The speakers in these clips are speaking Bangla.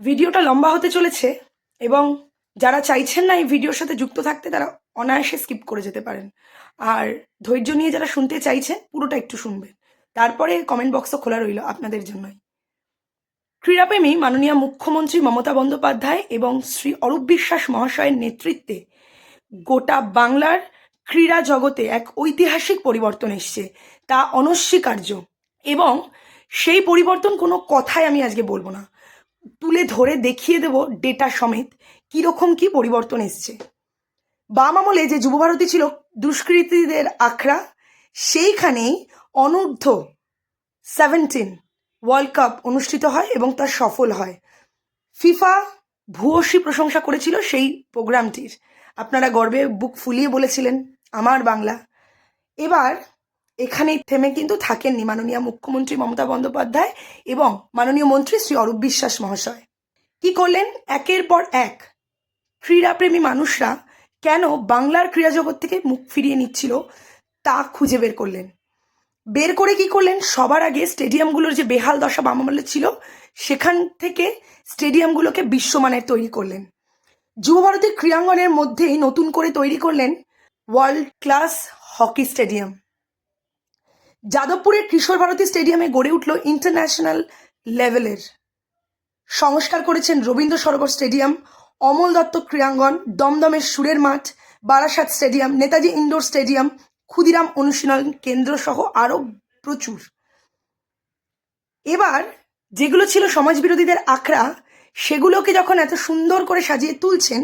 ভিডিওটা লম্বা হতে চলেছে এবং যারা চাইছেন না এই ভিডিওর সাথে যুক্ত থাকতে তারা অনায়াসে স্কিপ করে যেতে পারেন। আর ধৈর্য নিয়ে যারা শুনতে চাইছেন পুরোটা একটু শুনবেন, তারপরে কমেন্ট বক্সও খোলা রইল আপনাদের জন্যই। ক্রীড়াপ্রেমী মাননীয় মুখ্যমন্ত্রী মমতা বন্দ্যোপাধ্যায় এবং শ্রী অরূপ বিশ্বাস মহাশয়ের নেতৃত্বে গোটা বাংলার ক্রীড়া জগতে এক ঐতিহাসিক পরিবর্তন এসছে, তা অনস্বীকার্য। এবং সেই পরিবর্তন কোনো কথায় আমি আজকে বলবো না, তুলে ধরে দেখিয়ে দেব ডেটা সমেত কীরকম কি পরিবর্তন এসছে। বাম আমলে যে যুবভারতী ছিল দুষ্কৃতীদের আখড়া, সেইখানেই অনূর্ধ্ব 17 ওয়ার্ল্ড কাপ অনুষ্ঠিত হয় এবং তা সফল হয়। ফিফা ভূয়সী প্রশংসা করেছিল সেই প্রোগ্রামটির। আপনারা গর্বে বুক ফুলিয়ে বলেছিলেন আমার বাংলা। এবার এখানেই থেমে কিন্তু থাকেননি মাননীয় মুখ্যমন্ত্রী মমতা বন্দ্যোপাধ্যায় এবং মাননীয় মন্ত্রী শ্রী অরূপ বিশ্বাস মহাশয়। কি করলেন? একের পর এক ক্রীড়াপ্রেমী মানুষরা কেন বাংলার ক্রীড়া জগৎ থেকে মুখ ফিরিয়ে নিচ্ছিল তা খুঁজে বের করলেন। বের করে কি করলেন? সবার আগে স্টেডিয়ামগুলোর যে বেহাল দশা বাম আমলে ছিল, সেখান থেকে স্টেডিয়ামগুলোকে বিশ্বমানের তৈরি করলেন। যুবভারতী ক্রীড়াঙ্গনের মধ্যেই নতুন করে তৈরি করলেন ওয়ার্ল্ড ক্লাস হকি স্টেডিয়াম। যাদবপুরের কিশোর ভারতী স্টেডিয়ামে গড়ে উঠল ইন্টারন্যাশনাল লেভেলের। সংস্কার করেছেন রবীন্দ্র সরোবর স্টেডিয়াম, অমল দত্ত ক্রীড়াঙ্গন, দমদমের সুরের মাঠ, Barasat stadium, Netaji indoor stadium, Khudiram অনুশীলন কেন্দ্র সহ আরও প্রচুর। এবার যেগুলো ছিল সমাজবিরোধীদের আখড়া, সেগুলোকে যখন এত সুন্দর করে সাজিয়ে তুলছেন,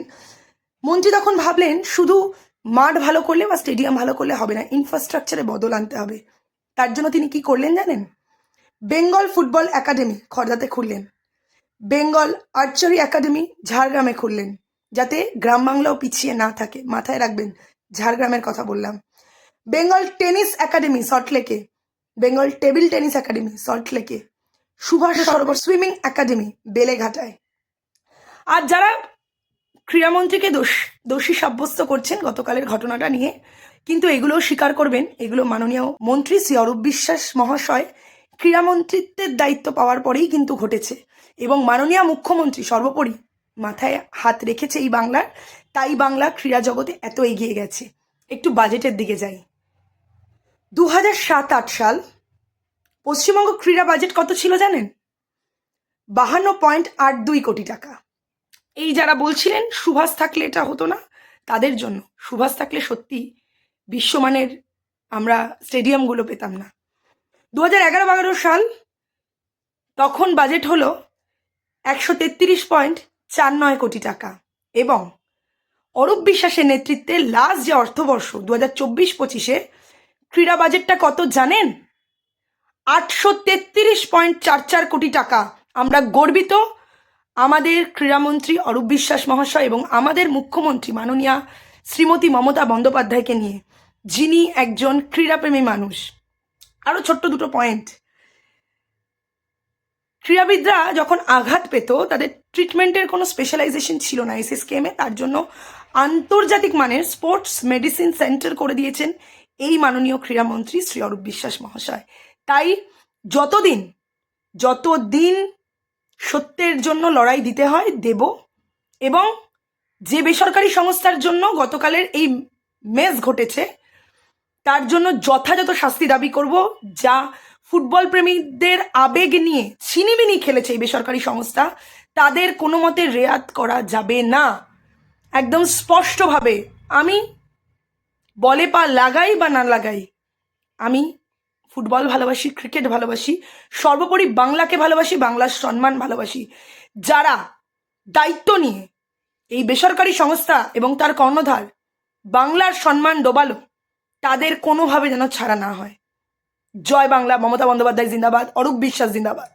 মন্ত্রী তখন ভাবলেন শুধু মাঠ ভালো করলে বা স্টেডিয়াম ভালো করলে হবে না, ইনফ্রাস্ট্রাকচারে বদল আনতে হবে। তার জন্য তিনি কি করলেন জানেন? বেঙ্গল ফুটবল একাডেমি খড়দাতে খুললেন, বেঙ্গল আর্চারি একাডেমি ঝাড়গ্রামে খুললেন, যাতে গ্রাম বাংলাও পিছিয়ে না থাকে। মাথায় রাখবেন ঝাড়গ্রামের কথা বললাম। বেঙ্গল টেনিস একাডেমি সল্টলেকে, বেঙ্গল টেবিল টেনিস একাডেমি সল্টলেকে, সুভাষ সরোবর সুইমিং একাডেমি বেলেঘাটায়। আর যারা ক্রীড়ামন্ত্রীকে দোষী সাব্যস্ত করছেন গতকালের ঘটনাটা নিয়ে, কিন্তু এগুলোও স্বীকার করবেন, এগুলো মাননীয় মন্ত্রী শ্রী অরূপ বিশ্বাস মহাশয় ক্রীড়ামন্ত্রিত্বের দায়িত্ব পাওয়ার পরেই কিন্তু ঘটেছে। এবং মাননীয় মুখ্যমন্ত্রী সর্বোপরি মাথায় হাত রেখেছে এই বাংলার, তাই বাংলা ক্রীড়া জগতে এত এগিয়ে গেছে। একটু বাজেটের দিকে যাই। 2007-8 সাল পশ্চিমবঙ্গ ক্রীড়া বাজেট কত ছিল জানেন? 52.82 কোটি টাকা। এই যারা বলছিলেন সুভাষ থাকলে এটা হতো না, তাদের জন্য। সুভাষ থাকলে সত্যি বিশ্বমানের আমরা স্টেডিয়ামগুলো পেতাম না। 2011-12 সাল তখন বাজেট হলো 133.49 কোটি টাকা। এবং অরূপ বিশ্বাসের নেতৃত্বে লাস্ট যে অর্থবর্ষ 2024-25-এ ক্রীড়া বাজেটটা কত জানেন? 833.44 কোটি টাকা। আমরা গর্বিত আমাদের ক্রীড়ামন্ত্রী অরূপ বিশ্বাস মহাশয় এবং আমাদের মুখ্যমন্ত্রী মাননীয়া শ্রীমতী মমতা বন্দ্যোপাধ্যায়কে নিয়ে, যিনি একজন ক্রীড়াপ্রেমী মানুষ। আরও ছোট্ট দুটো পয়েন্ট। ক্রীড়াবিদরা যখন আঘাত পেত, তাদের ট্রিটমেন্টের কোনো স্পেশালাইজেশন ছিল না এসএসকেএমে। তার জন্য আন্তর্জাতিক মানের স্পোর্টস মেডিসিন সেন্টার করে দিয়েছেন এই মাননীয় ক্রীড়ামন্ত্রী শ্রী অরূপ বিশ্বাস মহাশয়। তাই যতদিন সত্যের জন্য লড়াই দিতে হয় দেব। এবং যে বেসরকারি সংস্থার জন্য গতকালের এই মেস ঘটেছে, তার জন্য যথাযথ শাস্তি দাবি করব। যা ফুটবল প্রেমীদের আবেগ নিয়ে ছিনিমিনি খেলেছে এই বেসরকারি সংস্থা, তাদের কোনো মতে রেয়াত করা যাবে না। একদম স্পষ্টভাবে আমি বলে পা লাগাই বা না লাগাই, আমি ফুটবল ভালোবাসি, ক্রিকেট ভালোবাসি, সর্বোপরি বাংলাকে ভালোবাসি, বাংলার সম্মান ভালোবাসি। যারা দায়িত্ব নিয়ে এই বেসরকারি সংস্থা এবং তার কর্ণধার বাংলার সম্মান ডোবালো, তাদের কোনোভাবে যেন ছাড়া না হয়। জয় বাংলা, মমতা বন্দ্যোপাধ্যায় জিন্দাবাদ, অরূপ বিশ্বাস জিন্দাবাদ।